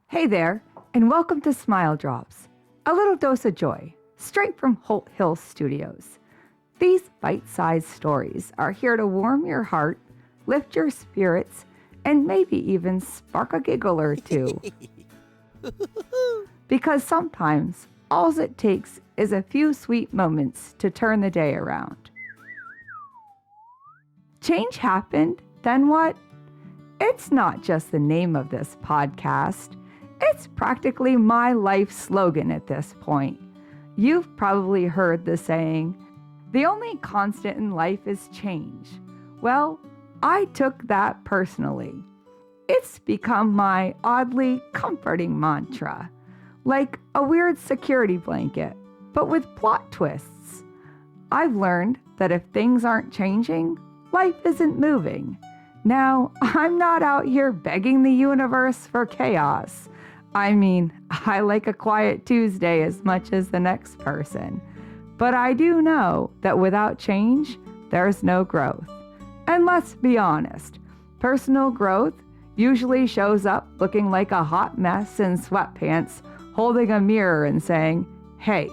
Hey there, and welcome to Smile Drops, a little dose of joy, straight from Holt Hill Studios. These bite-sized stories are here to warm your heart, lift your spirits, and maybe even spark a giggle or two. Because sometimes, all it takes is a few sweet moments to turn the day around. Change happened, then what? It's not just the name of this podcast. It's practically my life slogan at this point. You've probably heard the saying, the only constant in life is change. Well, I took that personally. It's become my oddly comforting mantra, like a weird security blanket, but with plot twists. I've learned that if things aren't changing, life isn't moving. Now, I'm not out here begging the universe for chaos. I mean, I like a quiet Tuesday as much as the next person. But I do know that without change, there's no growth. And let's be honest, personal growth usually shows up looking like a hot mess in sweatpants, holding a mirror and saying, "Hey,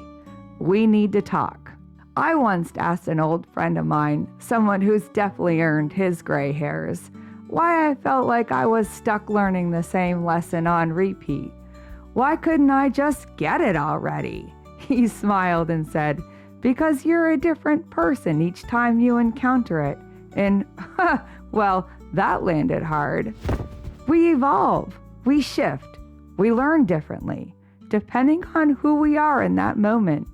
we need to talk." I once asked an old friend of mine, someone who's definitely earned his gray hairs, why I felt like I was stuck learning the same lesson on repeat. Why couldn't I just get it already? He smiled and said, "Because you're a different person each time you encounter it." And, well, that landed hard. We evolve, we shift, we learn differently, depending on who we are in that moment.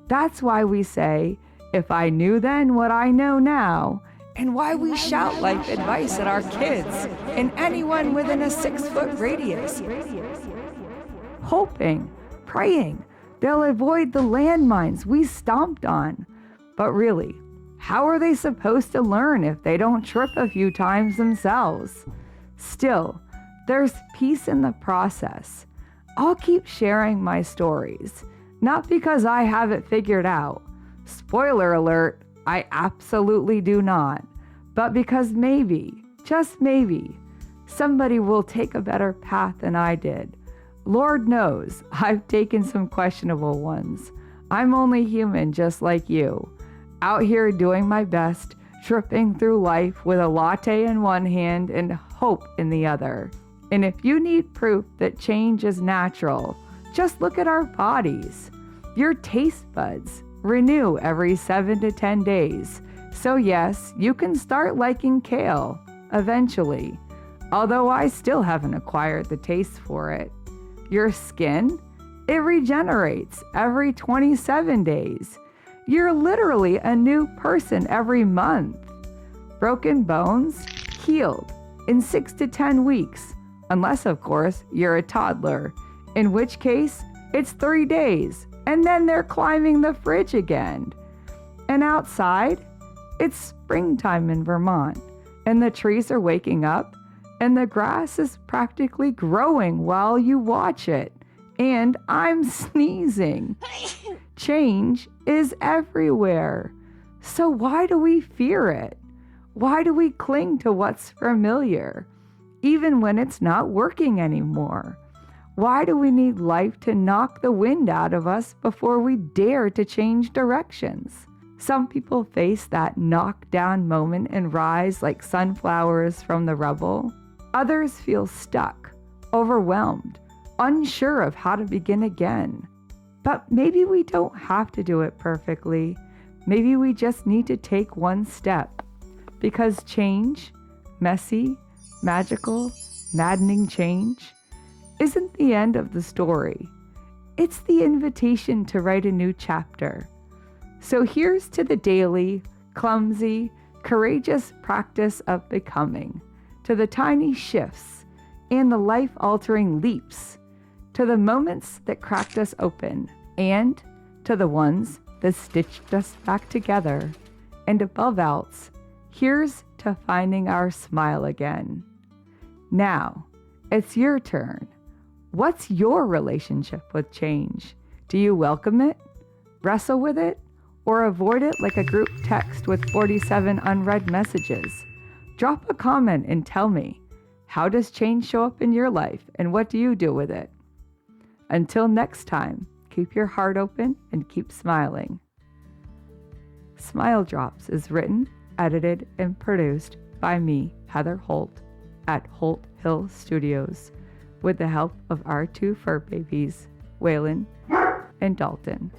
That's why we say, if I knew then what I know now, and why we shout life advice at our kids and anyone within a 6-foot radius. Hoping, praying, they'll avoid the landmines we stomped on. But really, how are they supposed to learn if they don't trip a few times themselves? Still, there's peace in the process. I'll keep sharing my stories, not because I have it figured out. Spoiler alert, I absolutely do not. But because maybe, just maybe, somebody will take a better path than I did. Lord knows, I've taken some questionable ones. I'm only human just like you. Out here doing my best, tripping through life with a latte in one hand and hope in the other. And if you need proof that change is natural, just look at our bodies. Your taste buds renew every 7 to 10 days. So yes, you can start liking kale, eventually. Although I still haven't acquired the taste for it. Your skin, it regenerates every 27 days. You're literally a new person every month. Broken bones, healed in 6 to 10 weeks. Unless, of course, you're a toddler, in which case it's 3 days. And then they're climbing the fridge again. And outside, it's springtime in Vermont, and the trees are waking up, and the grass is practically growing while you watch it. And I'm sneezing. Change is everywhere. So why do we fear it? Why do we cling to what's familiar, even when it's not working anymore? Why do we need life to knock the wind out of us before we dare to change directions? Some people face that knockdown moment and rise like sunflowers from the rubble. Others feel stuck, overwhelmed, unsure of how to begin again. But maybe we don't have to do it perfectly. Maybe we just need to take one step. Because change, messy, magical, maddening change, isn't the end of the story. It's the invitation to write a new chapter. So here's to the daily, clumsy, courageous practice of becoming, to the tiny shifts and the life-altering leaps, to the moments that cracked us open, and to the ones that stitched us back together. And above else, here's to finding our smile again. Now, it's your turn. What's your relationship with change? Do you welcome it, wrestle with it, or avoid it like a group text with 47 unread messages? Drop a comment and tell me. How does change show up in your life, and what do you do with it? Until next time, keep your heart open and keep smiling. Smile Drops is written, edited, and produced by me, Heather Holt, at Holt Hill Studios, with the help of our two fur babies, Waylon and Dalton.